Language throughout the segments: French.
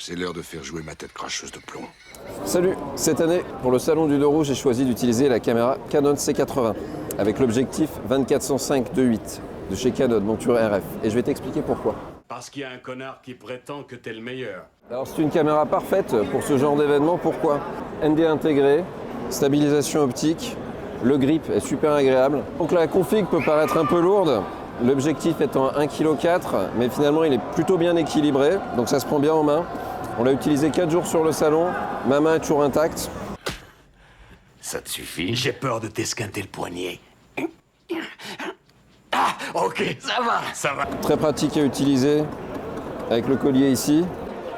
C'est l'heure de faire jouer ma tête cracheuse de plomb. Salut, cette année, pour le salon du Doro, j'ai choisi d'utiliser la caméra Canon C80 avec l'objectif 24-105-2.8 de chez Canon, monture RF. Et je vais t'expliquer pourquoi. Parce qu'il y a un connard qui prétend que t'es le meilleur. Alors c'est une caméra parfaite pour ce genre d'événement. Pourquoi? ND intégré, stabilisation optique, le grip est super agréable. Donc la config peut paraître un peu lourde, l'objectif étant 1,4 kg, mais finalement il est plutôt bien équilibré, donc ça se prend bien en main. On l'a utilisé 4 jours sur le salon, ma main est toujours intacte. Ça te suffit? J'ai peur de t'esquinter le poignet. Ah, ok, ça va. Très pratique à utiliser, avec le collier ici.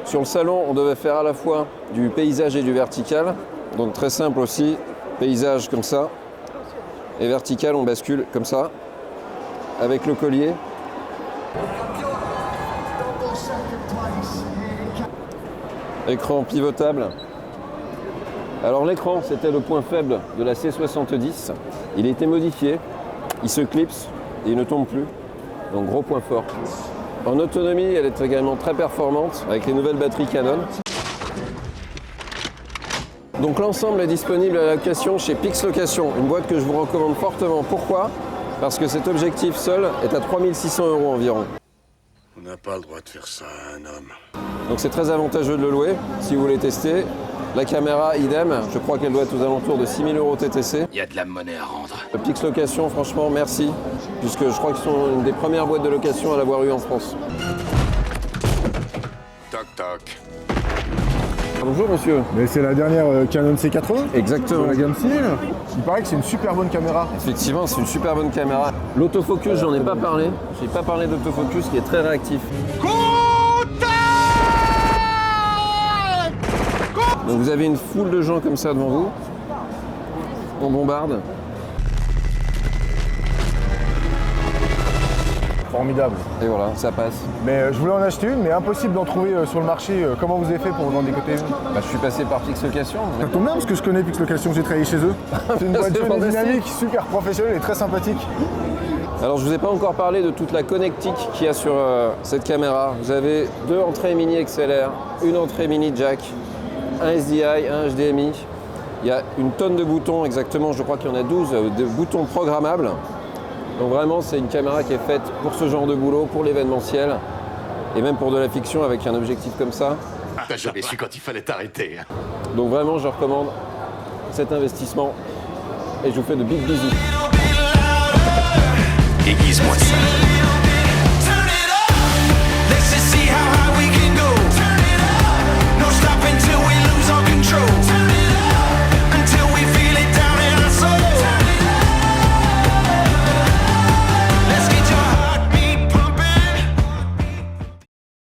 Sur le salon, on devait faire à la fois du paysage et du vertical. Donc très simple aussi, paysage comme ça. Et vertical, on bascule comme ça, avec le collier. Écran pivotable. Alors l'écran, c'était le point faible de la C70. Il a été modifié, il se clipse et il ne tombe plus. Donc gros point fort. En autonomie, elle est également très performante avec les nouvelles batteries Canon. Donc l'ensemble est disponible à la location chez Pix Location, une boîte que je vous recommande fortement. Pourquoi? Parce que cet objectif seul est à 3 600 € environ. On n'a pas le droit de faire ça à un homme. Donc c'est très avantageux de le louer si vous voulez tester. La caméra, idem, je crois qu'elle doit être aux alentours de 6 000 € TTC. Il y a de la monnaie à rendre. Pix Location, franchement, merci, puisque je crois qu'ils sont une des premières boîtes de location à l'avoir eu en France. Toc toc. Bonjour monsieur. Mais c'est la dernière Canon C80 Exactement. de la gamme cinéma. Il paraît que c'est une super bonne caméra. Effectivement, c'est une super bonne caméra. L'autofocus, j'en ai pas parlé. J'ai pas parlé d'autofocus qui est très réactif. Donc vous avez une foule de gens comme ça devant vous. On bombarde. Formidable. Et voilà, ça passe. Mais je voulais en acheter une, mais impossible d'en trouver sur le marché. Comment vous avez fait pour en décoter une? Bah, je suis passé par Pix Location. Ça tombe bien parce que je connais Pix Location, j'ai travaillé chez eux. C'est une boîte C'est jeune et fantastique. dynamique, super professionnelle et très sympathique. Alors je vous ai pas encore parlé de toute la connectique qu'il y a sur cette caméra. Vous avez 2 entrées mini XLR, une entrée mini jack, un SDI, un HDMI. Il y a une tonne de boutons, exactement, je crois qu'il y en a 12 de boutons programmables. Donc vraiment, c'est une caméra qui est faite pour ce genre de boulot, pour l'événementiel, et même pour de la fiction avec un objectif comme ça. T'as jamais su quand il fallait t'arrêter. Donc vraiment, je recommande cet investissement, et je vous fais de big bisous. Aiguise-moi ça.